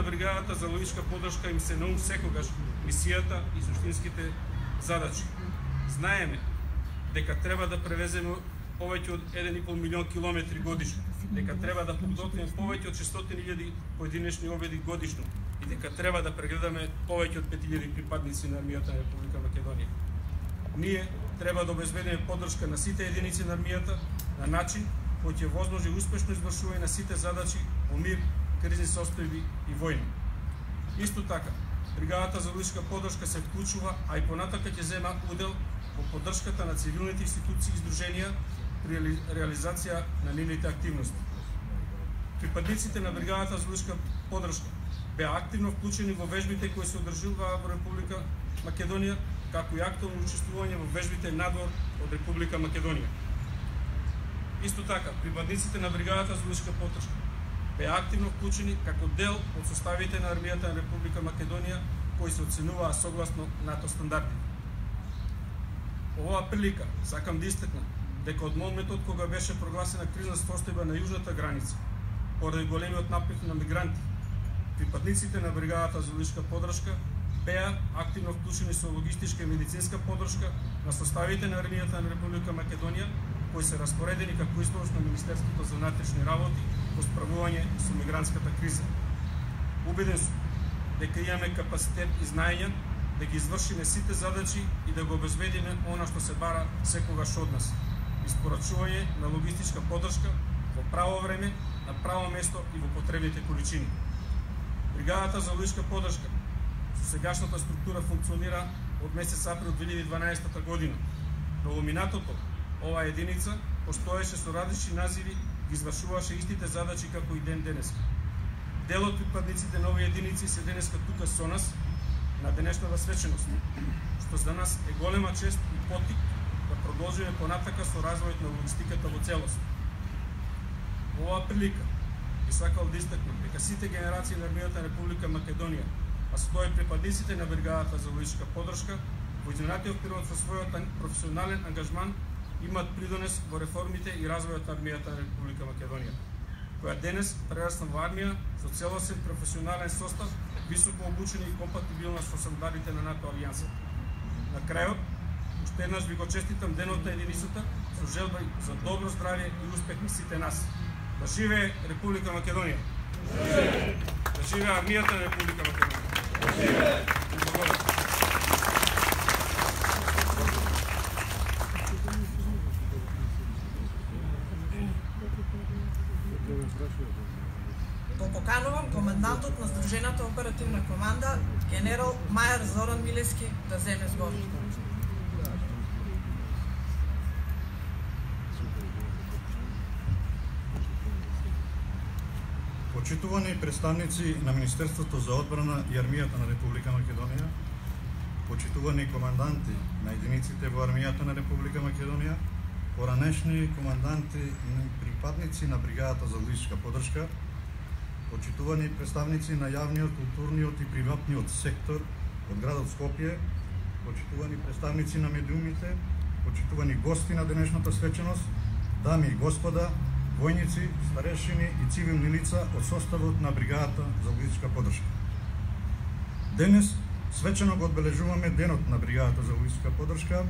на бригадата за логичка поддршка им се наум секогаш мисијата и суштинските задачи. Знаеме дека треба да превеземе повеќе од 1,5 милион километри годишно, дека треба да подготвиме повеќе од 600.000 поединечни обеди годишно и дека треба да прегледаме повеќе од 5.000 припадници на армијата на Република Македонија. Ние треба да обезбедиме поддршка на сите единици на армијата на начин кој ќе возможи успешно извршување на сите задачи во мир, кризни состојби и војни. Исто така, бригадата за логичка поддршка се вклучува, а и понатака ќе зема удел во поддршката на цивилните институции и издруженија при реализација на нивните активности. Припадниците на бригадата за логичка поддршка беа активно вклучени во вежбите кои се одржуваа во Република Македонија, како и активно учествување во вежбите надвор од Република Македонија. Исто така, припадниците на бригадата за логичка поддршка беа активно вклучени како дел од составите на армијата на Република Македонија кои се оценуваа согласно НАТО стандарди. По оваа прилика сакам да истакнам дека од моментот кога беше прогласена кризна состојба на јужната граница поради големиот наплив на мигранти, припадниците на бригадата за логичка поддршка беа активно вклучени со логистичка и медицинска поддршка на составите на армијата на Република Македонија кои се распоредени како изложност на Министерството за внатрешни работи во справување со мигрантската криза. Убеден сум дека имаме капацитет и знаење да ги извршиме сите задачи и да го обезбедиме она што се бара секогаш од нас. Испорачување на логистичка поддршка во право време, на право место и во потребните количини. Бригадата за логичка поддршка со сегашната структура функционира од месец април 2012 година, но во минатото оваа единица постоеше со различни називи, ги извршуваше истите задачи како и ден денеска. Дел од припадниците на овие единици се денеска тука со нас на денешната свеченост, што за нас е голема чест и поттик да продолжиме понатака со развојот на логистиката во целост. Во оваа прилика би сакал да истакнам дека сите генерации на армијата на Република Македонија, а со тоа и припадниците на бригадата за логичка поддршка, во изминатиот период со својот професионален ангажман имаат придонес во реформите и развојот на армијата на Република Македонија, која денес прерасна во армија со целосен професионален состав, високо обучени и компатибилна со стандардите на НАТО алијанса. На крајот, уште еднаш ви го честитам денот на единицата со желба за добро здравје и успех на сите нас. Да живее Република Македонија! Да живее армијата на Република Македонија! Да живее! Го поканувам командантот на Здружената оперативна команда, генерал Мајар Зоран Милевски, да земе збор. Почитувани представници на Министерството за одбрана и армијата на Република Македонија, почитувани команданти на единиците во армијата на Република Македонија, поранешни команданти и припадници на бригадата за логичка поддршка, почитувани представници на јавниот, културниот и приватниот сектор од градот Скопје, почитувани представници на медиумите, почитувани гости на денешната свеченост, дами и господа, војници, старешини и цивилни лица од составот на бригадата за логичка поддршка. Денес свечено го одбележуваме денот на бригадата за логичка поддршка,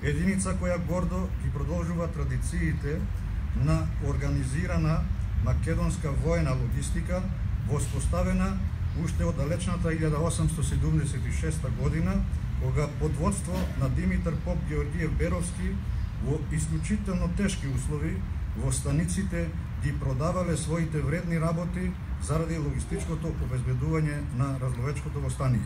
единица која гордо ги продолжува традициите на организирана македонска војна логистика, воспоставена уште од далечната 1876 година, кога под водство на Димитар Поп Георгиев Беровски во исклучително тешки услови во станиците ги продавале своите вредни работи заради логистичкото обезбедување на разловечкото востание.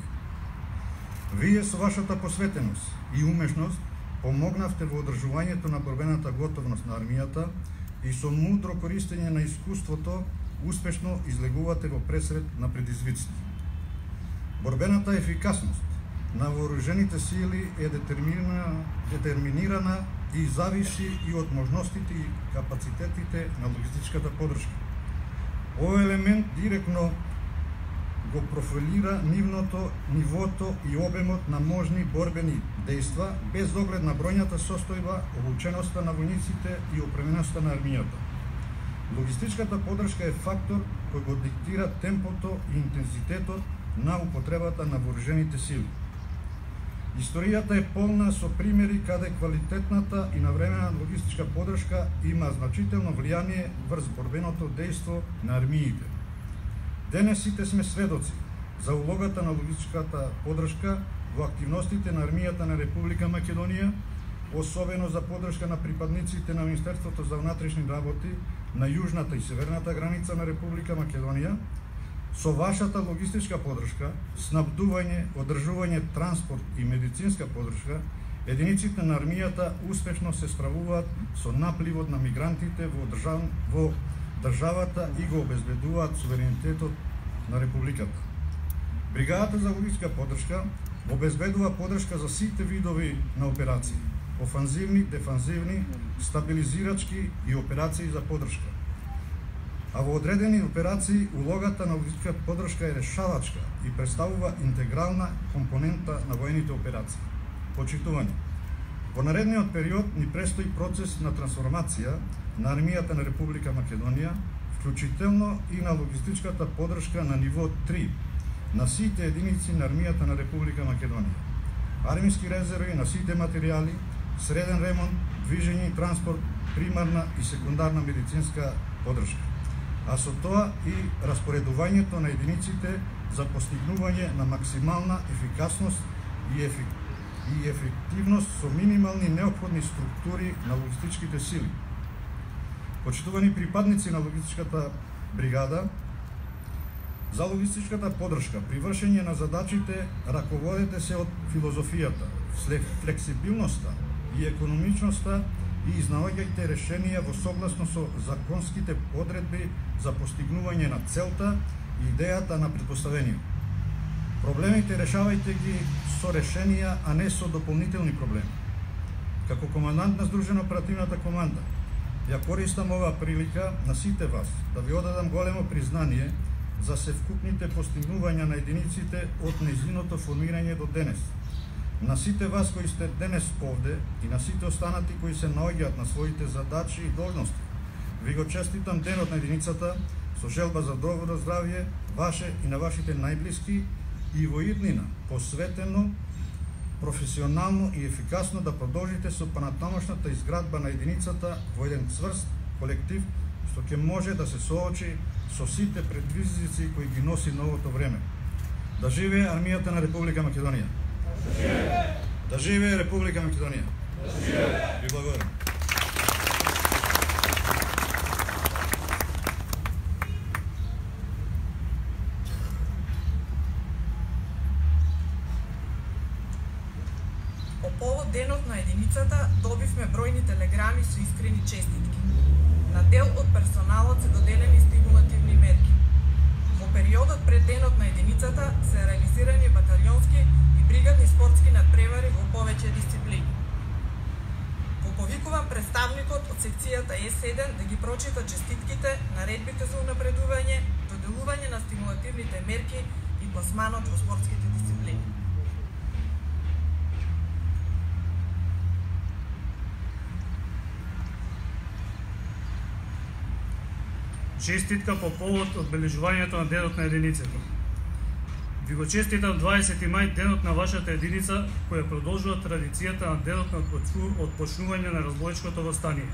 Вие со вашата посветеност и умешност помогнавте во одржувањето на борбената готовност на армијата и со мудро користење на искуството успешно излегувате во пресред на предизвиците. Борбената ефикасност на вооружените сили е детерминирана и зависи и од можностите и капацитетите на логистичката поддршка. Овој елемент директно го профилира нивото и обемот на можни борбени дејства без оглед на бројната состојба, обученоста на војниците и опременоста на армијата. Логистичката подршка е фактор кој го диктира темпото и интензитетот на употребата на вооружените сили. Историјата е полна со примери каде квалитетната и навремената логистичка подршка има значително влијание врз борбеното дејство на армиите. Денес сите сме сведоци за улогата на логистичката подршка во активностите на армијата на Република Македонија, особено за подршка на припадниците на Министерството за внатрешни работи на јужната и северната граница на Република Македонија. Со вашата логистичка подршка, снабдување, одржување, транспорт и медицинска подршка, единиците на армијата успешно се справуваат со напливот на мигрантите во државата и го обезбедуваат суверенитетот на Републиката. Бригадата за логистичка подршка обезбедува подршка за сите видови на операции: офанзивни, дефанзивни, стабилизирачки и операции за подршка. А во одредени операции улогата на логистичка подршка е решавачка и представува интегрална компонента на воените операции. Почитувани, во наредниот период ни престои процес на трансформација на армијата на Република Македонија, вклучително и на логистичката подршка на ниво 3 на сите единици на армијата на Република Македонија. Армиски резерви на сите материјали, среден ремонт, движење и транспорт, примарна и секундарна медицинска подршка. А со тоа и распоредувањето на единиците за постигнување на максимална ефикасност и ефективност со минимални неопходни структури на логистичките сили. Почитувани припадници на логистичката бригада, за логистичката подршка при вршење на задачите раководете се од филозофијата, флексибилноста и економичноста и изнаоѓајте решенија во согласно со законските одредби за постигнување на целта и идејата на претпоставениот. Проблемите решавајте ги со решенија, а не со дополнителни проблеми. Како командант на Здружена оперативната команда, ја користам оваа прилика на сите вас да ви одадам големо признание за севкупните постигнувања на единиците од нејзиното формирање до денес. На сите вас кои сте денес овде и на сите останати кои се наоѓаат на своите задачи и должности, ви го честитам денот на единицата со желба за добро здравје, ваше и на вашите најблиски и во иднина посветено, професионално и ефикасно да продолжите со понатамошната изградба на единицата во еден цврст колектив што ќе може да се соочи со сите предизвици кои ги носи новото време. Да живее армијата на Република Македонија. Да живее Република Македонија. Ви благодарам. По повод денот на единицата добивме бројни телеграми со искрени честитки. На дел од персоналот се доделени стимулативни мерки. Во периодот пред денот на единицата се реализирани баталионски и бригадни спортски надпревари во повеќе дисциплини. Го повикувам представникот од секцијата С1 да ги прочита честитките, наредбите за унапредување, доделување на стимулативните мерки и пласманот во спортските дисциплини. Честитка по повод одбележувањето на денот на единицата. Ви го честитам 20 мај, денот на вашата единица, која продолжува традицијата на денот на отпочнување на разбојачкото востание.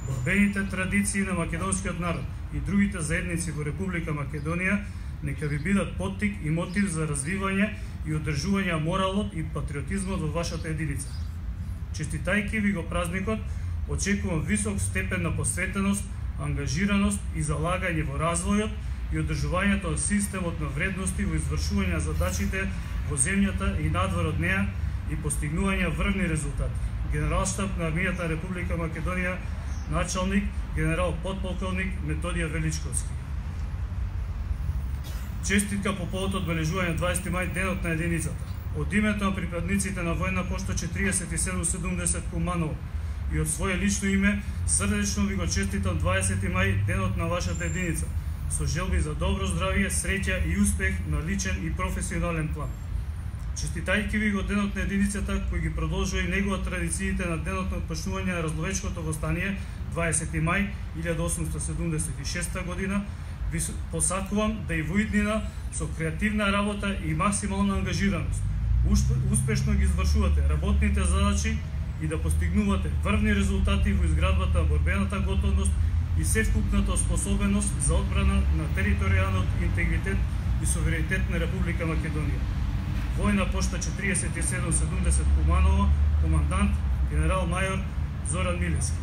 Борбените традиции на македонскиот народ и другите заедници во Република Македонија нека ви бидат поттик и мотив за развивање и одржување моралот и патриотизмот во вашата единица. Честитајќи ви го празникот, очекувам висок степен на посветеност, ангажираност и залагање во развојот и одржувањето на системот на вредности во извршување на задачите во земјата и надвор од неа и постигнување врвни резултати. Генералштаб на армијата на Република Македонија, началник генерал подполковник Методија Величковски. Честитка по повод одбележување 20 мај, денот на единицата. Од името на припадниците на војна пошта 4770 Куманово и од своје лично име, срдечно ви го честитам 20 мај, денот на вашата единица, со желби за добро здравје, среќа и успех на личен и професионален план. Честитајќи ви го денот на единицата, кој ги продолжува и негува традициите на денот на отпочнување на Разловечкото востание, 20 мај 1876 година, ви посакувам да и во иднина со креативна работа и максимална ангажираност успешно ги извршувате работните задачи и да постигнувате врвни резултати во изградбата на борбената готовност и севкупната способеност за одбрана на територијалниот интегритет и суверенитет на Република Македонија. Војна пошта 4770 Куманово, командант генерал мајор Зоран Милевски.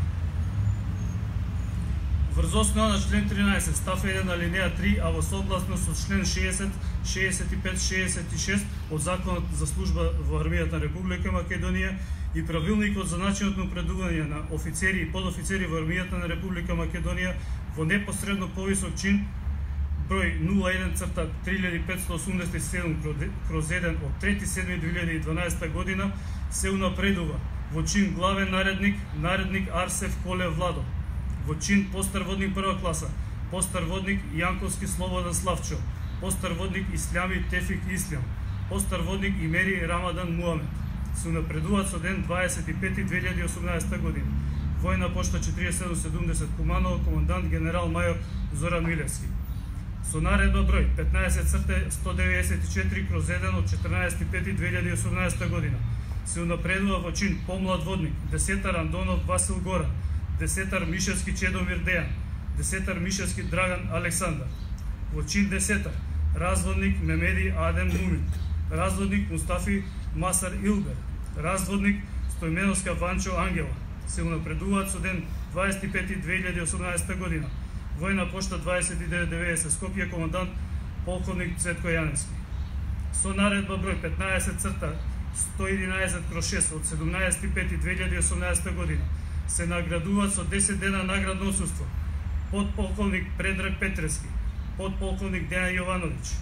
Врз основа на член 13, став 1 на алинеја 3, а во согласност со член 60, 65, 66 од Законот за служба во армијата на Република Македонија и правилникот за начинот на напредување на офицери и подофицери во армијата на Република Македонија во непосредно повисок чин број 01.3587/1 од 3.7.2012 година се унапредува во чин главен наредник Арсев Коле Владо, во чин постарводник прва класа, постарводник Јанковски Слободан Славчо, постарводник Ислами Тефик Ислам, постарводник Имери Рамадан Муамед. Се унапредуваат со ден 25.2018 година. Војна пошта 4770 Куманово, командант генерал мајор Зоран Милевски. Со наредба број 15.194/1 од 14.5.2018 година се унапредува во чин помлад водник десетар Андонов Васил Гора, десетар Мишевски Чедомир Дејан, десетар Мишевски Драган Александар. Во чин десетар разводник Мемеди Адем Мумин, разводник Мустафи Масар Илбер, разводник Стојменовска Ванчо Ангела. Се унапредуваат со ден 25.2018 година. Војна пошта 2990 Скопје, командант полковник Цветко Јаневски. Со наредба број 15.111/6 од 17.5.2018 година се наградуваат со 10 дена наградно отсуство подполковник Предраг Петревски, подполковник Дејан Јовановиќ.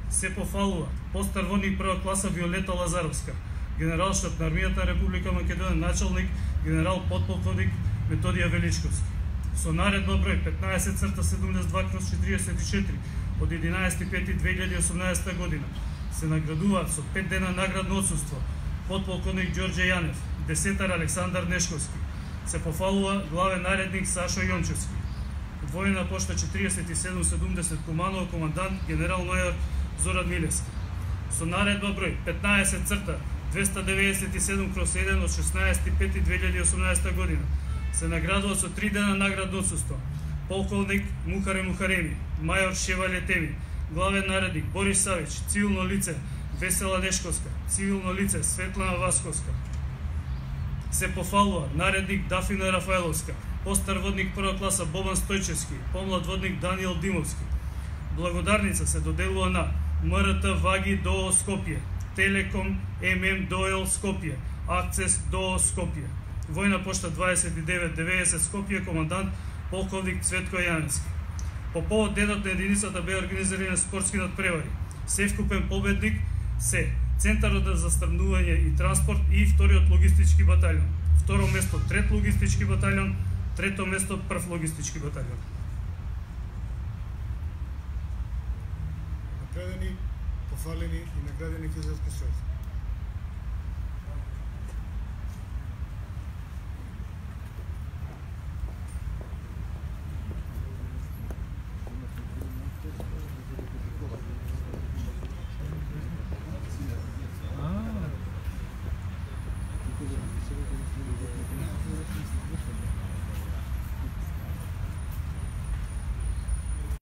Се пофалува постарводник прва класа Виолета Лазаровска, генерал-штаб на армијата на Република Македонија, началник генерал подполковник Методија Величковски. Со наредба број 15.72/44 од 11.5.2018 година се наградуваат со 5 дена наградно отсуство подполковник Ѓорѓе Јанев, десетар Александар Нешковски. Се пофалува главен наредник Сашо Јончевски. Војна пошта 4770 Куманово, командант генерал мајор Зоран Милевски. Со наредба број 15.297/1 од 16.5.2018 година се наградува со 3 дена наградно отсуство полковник Мухаре Мухареми, мајор Шевале Теми, главен наредник Борис Савич, цивилно лице Весела Нешковска, цивилно лице Светлана Васковска. Се пофалува наредник Дафина Рафаеловска, постарводник прва класа Бобан Стојчевски, помлад водник Даниел Димовски. Благодарница се доделува на МРТ Ваги ДОО Скопје, Телеком ММ ДОЕЛ Скопје, Акцес ДОО Скопје. Војна пошта 2990 Скопје, командант полковник Цветко Јаневски. По повод денот на единицата беа организирани спортски надпревари. Севкупен победник се Центарот за застанување и транспорт и вториот логистички баталјон. Второ место трет логистички баталјон, трето место прв логистички баталјон. Наградени, пофалени и наградени физички средства.